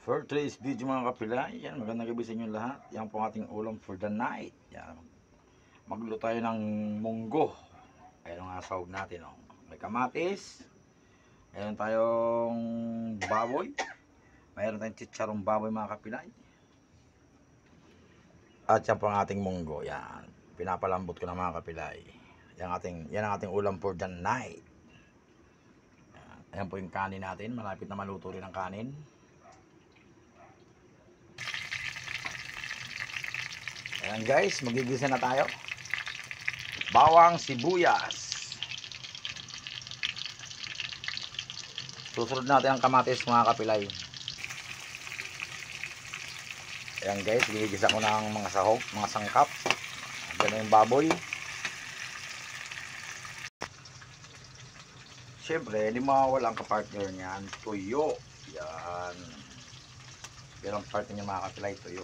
For today's video mga kapilay, yan, magandang gabi sa inyo lahat. Yan po ating ulam for the night. Yan, magluto tayo ng munggo. Ayan ang sahog natin. Oh. May kamatis. Mayroon tayong baboy. Mayroon tayong chicharong baboy mga kapilay. At yan po ang ating munggo. Yan, pinapalambot ko na mga kapilay. Yan ang ating ulam for the night. Yan, ayan po yung kanin natin. Malapit na maluto rin ang kanin. Ayan guys, magigisa na tayo. Bawang sibuyas. Susunod natin ang kamatis mga kapilay. Ayan guys, gigisa ko ng mga sahog, mga sangkap. Ganun yung baboy. Siyempre, hindi mawawala ang kapartner niyan, tuyo. Yan. Yan ang partner niya mga kapilay, tuyo.